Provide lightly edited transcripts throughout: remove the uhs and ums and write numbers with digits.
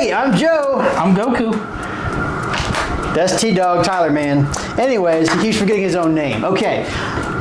Hey, I'm Joe. I'm Goku. That's T-Dog Tyler, man. Anyways, he keeps forgetting his own name. Okay,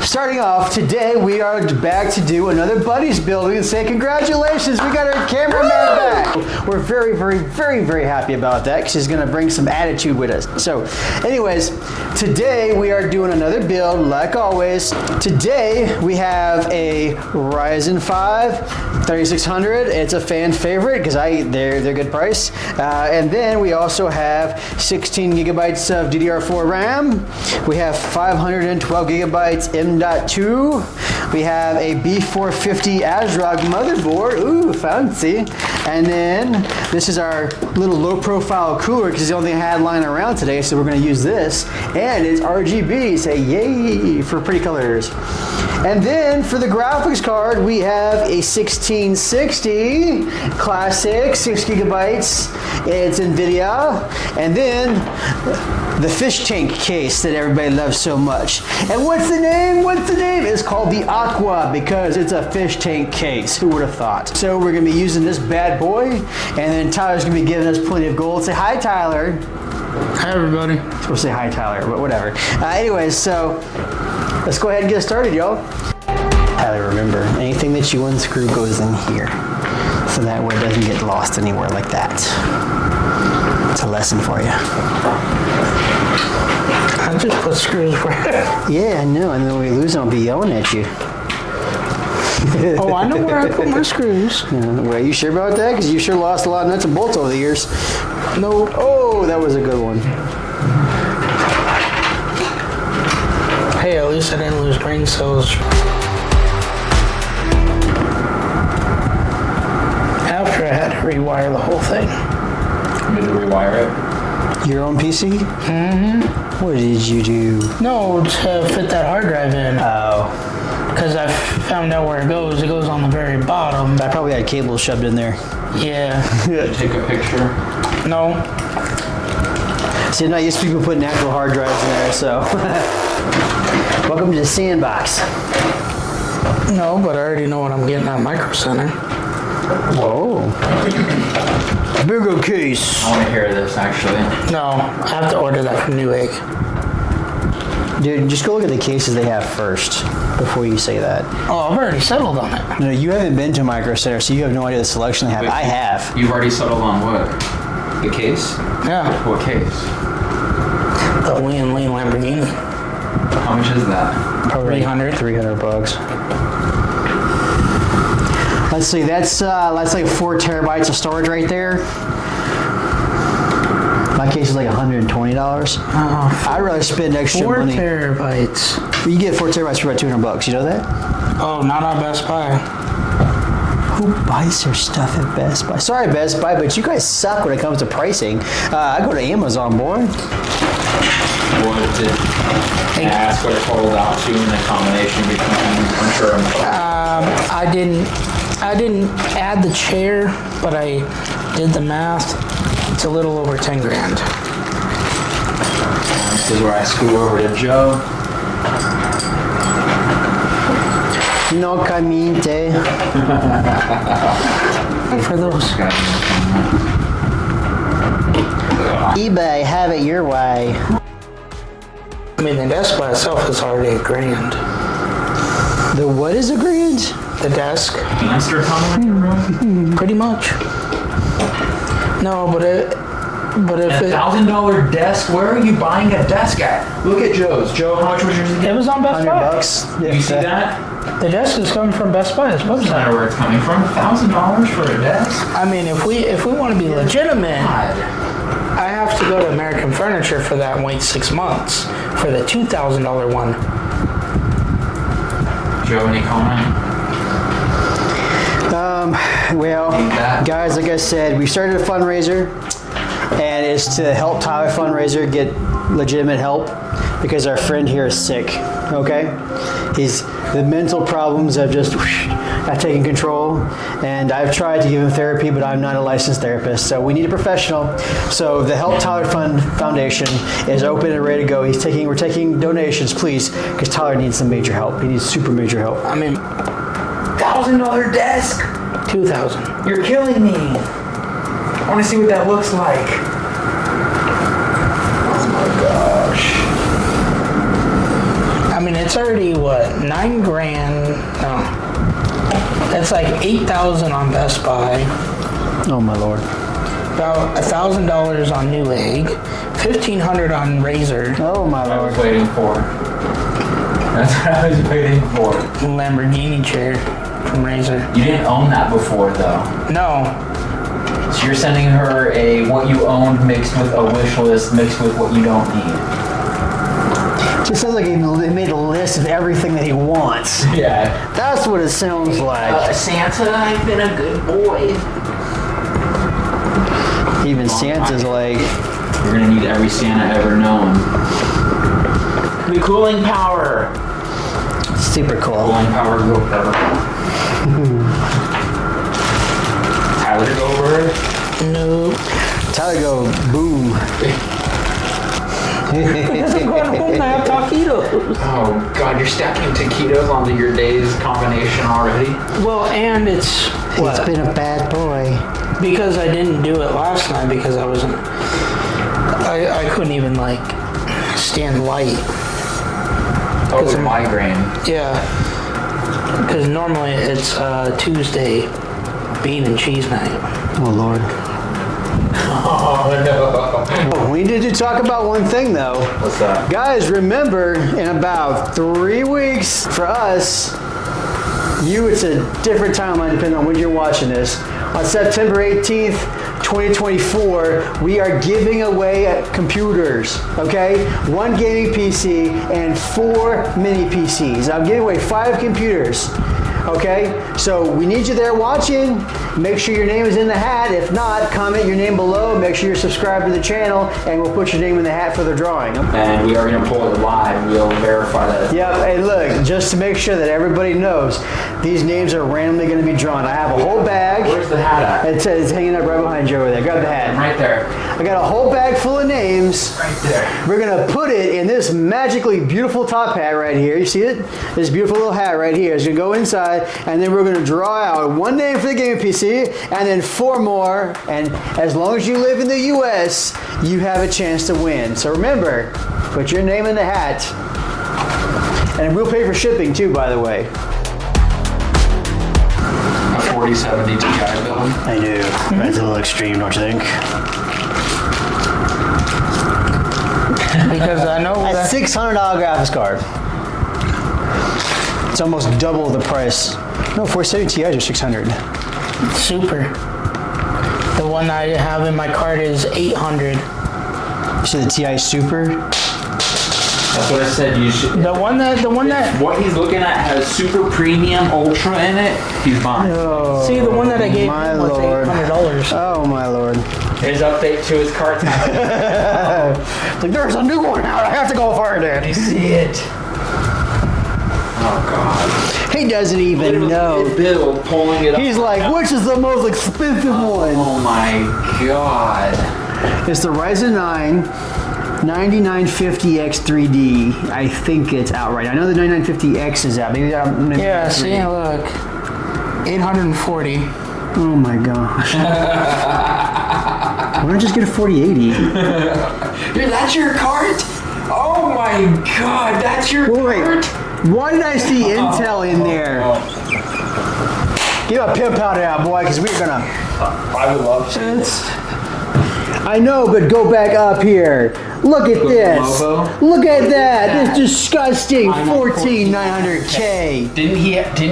starting off, today we are back to do another Buddies building and say congratulations, we got our cameraman back. We're very, very, very, very happy about that because he's gonna bring some attitude with us. So, anyways, today we are doing another build, like always. Today we have a Ryzen 5 3600. It's a fan favorite because they're good price. And then we also have 16 gigabytes of DDR4 RAM. We have 512 gigabytes M.2. We have a B450 ASRock motherboard. Ooh, fancy. And then this is our little low profile cooler because it's the only thing I had lying around today, so we're gonna use this. And it's RGB, say yay for pretty colors. And then for the graphics card, we have a 1660 Classic, 6 gigabytes. It's NVIDIA. And then the fish tank case that everybody loves so much. And what's the name? What's the name? It's called the Aqua because it's a fish tank case. Who would have thought? So we're gonna be using this bad boy, and then Tyler's gonna be giving us plenty of gold. Say hi, Tyler. Hi, everybody. I'm supposed to say hi, Tyler, but whatever. Anyways, so let's go ahead and get started, y'all. Tyler, remember, anything that you unscrew goes in here. So that way it doesn't get lost anywhere like that. It's a lesson for you. I just put screws where. Yeah, I know, and then when we lose them, I'll be yelling at you. Oh, I know where I put my screws. Well, you sure about that? Because you sure lost a lot of nuts and bolts over the years. No. Oh, that was a good one. Hey, at least I didn't lose brain cells. After I had to rewire the whole thing. You had to rewire it? Your own PC? Mm-hmm. What did you do? No, to fit that hard drive in. Oh. Because I found out where it goes. It goes on the very bottom. I probably had cables shoved in there. Yeah. Did you take a picture? No. See, I'm not used to people putting actual hard drives in there, so. Welcome to the sandbox. No, but I already know what I'm getting at Micro Center. Whoa. Bigger case. I want to hear this, actually. No, I have to order that from Newegg. Dude, just go look at the cases they have first before you say that. Oh, I've already settled on it. No, you haven't been to Micro Center, so you have no idea the selection they have. Wait, I have. You've already settled on what? The case? Yeah. What case? The Lean Lamborghini. How much is that? Probably 300. $300. Let's see, that's like 4 terabytes of storage right there. My case is like $120. Oh, I'd rather spend extra 4 money. terabytes. You get 4 terabytes for about $200. You know that? Oh, not on Best Buy. Who buys their stuff at Best Buy? Sorry, Best Buy, but you guys suck when it comes to pricing. I go to Amazon, boy. What did ask what it totaled out to in the combination between furniture and I didn't add the chair, but I did the math. It's a little over 10 grand. This is where I scoot over to Joe. No caminte. For those. eBay, have it your way. I mean, the desk by itself is already $1 grand. The what is a grand? The desk. Hamster coming in your room? Pretty much. No, but if it $1,000 desk? Where are you buying a desk at? Look at Joe's. Joe, how much was yours again? it was on Best Buy. $100. Yeah, You see that? The desk is coming from Best Buy's Doesn't website. matter where it's coming from. $1,000 for a desk? I mean, if we want to be legitimate, God. I have to go to American Furniture for that and wait 6 months for the $2,000 one. Joe, any comment? Well, guys, like I said, we started a fundraiser, and it's to help Tyler fundraiser get legitimate help because our friend here is sick. Okay, the mental problems have just have taken control, and I've tried to give him therapy, but I'm not a licensed therapist, so we need a professional. So the Help Tyler Foundation is open and ready to go. We're taking donations, please, because Tyler needs some major help. He needs super major help. I mean, $1,000 desk? 2,000. You're killing me. I want to see what that looks like. Oh my gosh. I mean, it's already what, $9 grand? No, that's like 8,000 on Best Buy. Oh my lord. About $1,000 on Newegg, $1,500 on Razor, Oh my I was lord. waiting for. That's what I was waiting for. Lamborghini chair from Razor. You didn't own that before though. No, So you're sending her a what you owned mixed with a wish list mixed with what you don't need. Just sounds like he made a list of everything that he wants. Yeah. That's what it sounds like. Santa, I've been a good boy. Even Santa's like, You're gonna need every Santa ever known. The cooling power. super cool. Cooling power go ever. Tyler go over. no. Tyler go boom. Because I'm going home and I have taquitos. Oh god, you're stacking taquitos onto your day's combination already? Well, and it's He's what? been a bad boy. Because I didn't do it last night because I couldn't even like stand light. Oh, it's a migraine. Yeah. Because normally it's Tuesday, bean and cheese night. Oh lord. Oh no. We need to talk about one thing though. What's that? Guys, remember, in about 3 weeks for us, it's a different timeline depending on when you're watching this. On September 18th, 2024, we are giving away computers, okay? 1 gaming PC and 4 mini PCs. I'm giving away 5 computers, okay? So we need you there watching. Make sure your name is in the hat. If not, comment your name below. Make sure you're subscribed to the channel, and we'll put your name in the hat for the drawing. And we are gonna pull it live. We'll verify that. Yep, and look, just to make sure that everybody knows, these names are randomly going to be drawn. I have a whole bag. Where's the hat at? It's hanging up right behind you over there. Grab the hat. Right there. I got a whole bag full of names. Right there. We're going to put it in this magically beautiful top hat right here. You see it? This beautiful little hat right here is going to go inside, and then we're going to draw out 1 name for the gaming PC, and then 4 more. And as long as you live in the U.S., you have a chance to win. So remember, put your name in the hat. And we'll pay for shipping too, by the way. A 4070 Ti build. I do. That's a little extreme, don't you think? Because I know A that. $600 graphics card. It's almost double the price. No, 470 Ti's are 600. Super. The one I have in my card is 800. You see the Ti Super? That's what I said. You should. The one that. What he's looking at has super premium ultra in it. He's buying. See, the one that I gave my him was lord. $800. Oh my lord. His update to his cart time. It's like, there's a new one out. I have to go for it. You see it? Oh god. He doesn't even know. Bill pulling it up. He's like, which is the most expensive one? Oh my god. It's the Ryzen 9 9950X 3D. I think it's out right now. I know the 9950X is out. Maybe that. Yeah, see, look. 840. Oh my gosh. Why don't you just get a 4080? Dude, that's your cart? Oh my god, that's your Wait, cart? why did I see Intel in there? Get a pimp out of that, boy, because we're gonna. I would love to. I know, but go back up here. Look at this. Logo? Look at that. This disgusting I know, 14900K. Didn't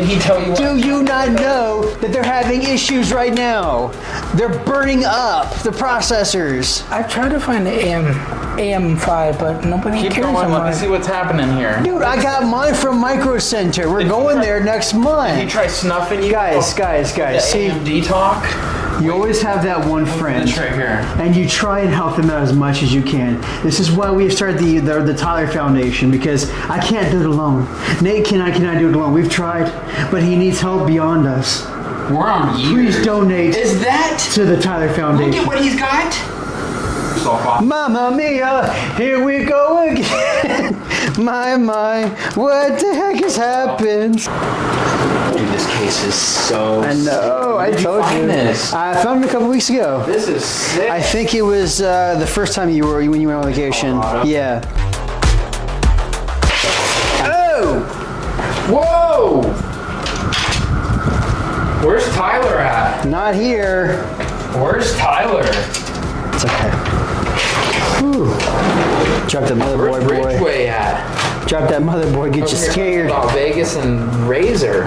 he tell you what? Do you not know that they're having issues right now? They're burning up the processors. I tried to find the AM5, but nobody Keep cares going, let me about see it. what's happening here. Dude, I got mine from Micro Center. We're Did you going try- there next Did he month. try snuffing you? Guys, The see, AMD talk? you always have that one friend. This right here. And you try and help them out as much as you can. This is why we started the Tyler Foundation, because I can't do it alone. Nate cannot do it alone. We've tried, but he needs help beyond us. We're on years. Please donate Is that? to the Tyler Look Foundation. at what he's got. Mamma mia, here we go again. My, what the heck has happened? Dude, this case is so I know. Where I did told find you. this? I found it a couple weeks ago. This is sick. I think it was the first time when you went on vacation. Colorado? Yeah. Oh! Whoa! Where's Tyler at? Not here. Where's Tyler? It's okay. Whew. Drop that Where's motherboard, boy. Ridgeway at? Drop that motherboard. Get you Over here scared. About Vegas and Razor.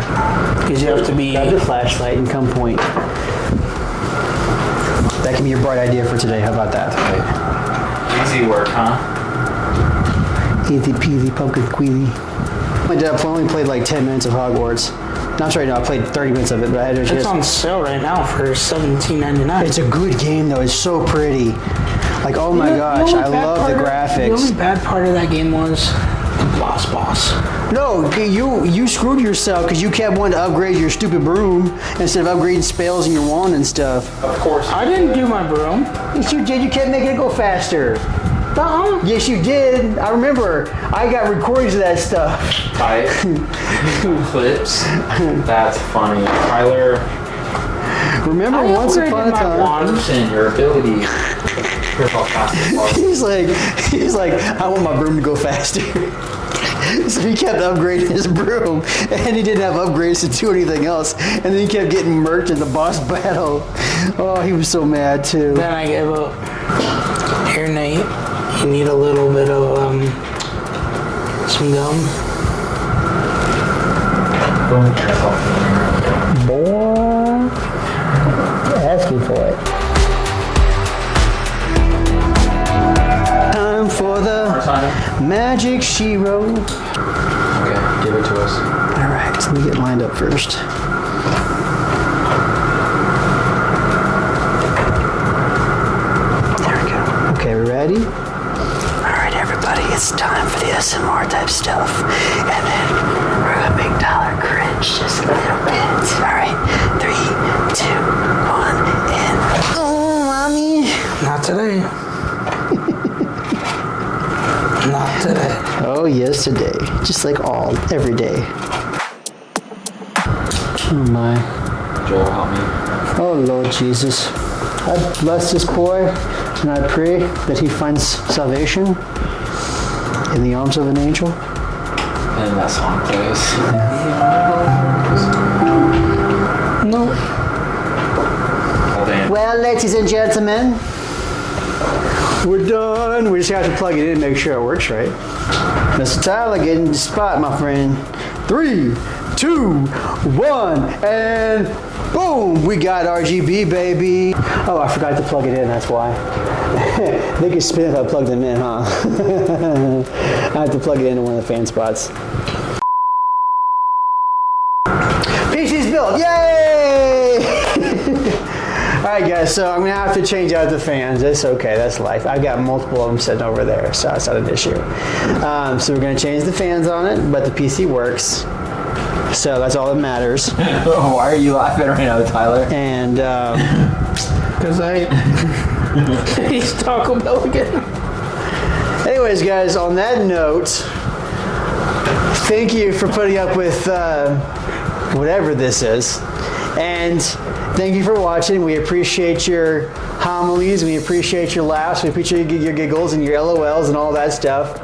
Because you have to be. Grab the flashlight and come point. That can be your bright idea for today. How about that? Easy work, huh? Easy peasy pumpkin squeezy. My dad only played like 10 minutes of Hogwarts. No, I'm sorry, no, I played 30 minutes of it, but I had to It's just... on sale right now for $17.99. It's a good game though. It's so pretty. Like, oh my gosh, I love the The graphics. only bad part of that game was the boss. No, you screwed yourself because you kept wanting to upgrade your stupid broom instead of upgrading spells and your wand and stuff. Of course. I didn't do my broom. Yes, you did. You kept making it go faster. Uh-uh. Yes, you did. I remember. I got recordings of that stuff. Type clips. That's funny. Tyler, Remember I once upgraded upon a my time. wand. understand your ability. Here's how fast it was. He's like, I want my broom to go faster. So he kept upgrading his broom, and he didn't have upgrades to do anything else. And then he kept getting murked in the boss battle. Oh, he was so mad too. Then I gave up. Here, Nate, you need a little bit of some gum. Boy, asking for it. Time for the magic she wrote. Okay, give it to us. All right, so let me get lined up first. There we go. Okay, we ready? All right, everybody, it's time for the SMR type stuff. And then we're gonna make Tyler cringe just a little bit. All right, 3, 2, 1, and oh, mommy. Not today. Not today. Oh, yes, today. Just like every day. Oh my. Joel, help me. Oh, Lord Jesus. I bless this boy, and I pray that he finds salvation in the arms of an angel. And that song plays. No. Oh, damn. Well, ladies and gentlemen, we're done. We just have to plug it in and make sure it works right. Mr. Tyler, get in the spot, my friend. 3, 2, 1, and boom! We got RGB, baby. Oh, I forgot to plug it in, that's why. They could spin if I plugged them in, huh? I have to plug it into one of the fan spots. PC's built, yay! All right, guys, so I'm gonna have to change out the fans. It's okay, that's life. I've got multiple of them sitting over there, so it's not an issue. So we're gonna change the fans on it, but the PC works. So that's all that matters. Why are you laughing right now, Tyler? And Because he's Taco Bell again. anyways, guys, on that note, thank you for putting up with whatever this is. And thank you for watching. We appreciate your homilies. We appreciate your laughs. We appreciate your giggles and your LOLs and all that stuff.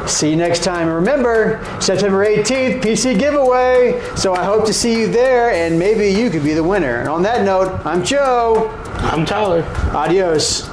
See you next time. And remember, September 18th, PC giveaway. So I hope to see you there, and maybe you could be the winner. And on that note, I'm Joe. I'm Tyler. Adios.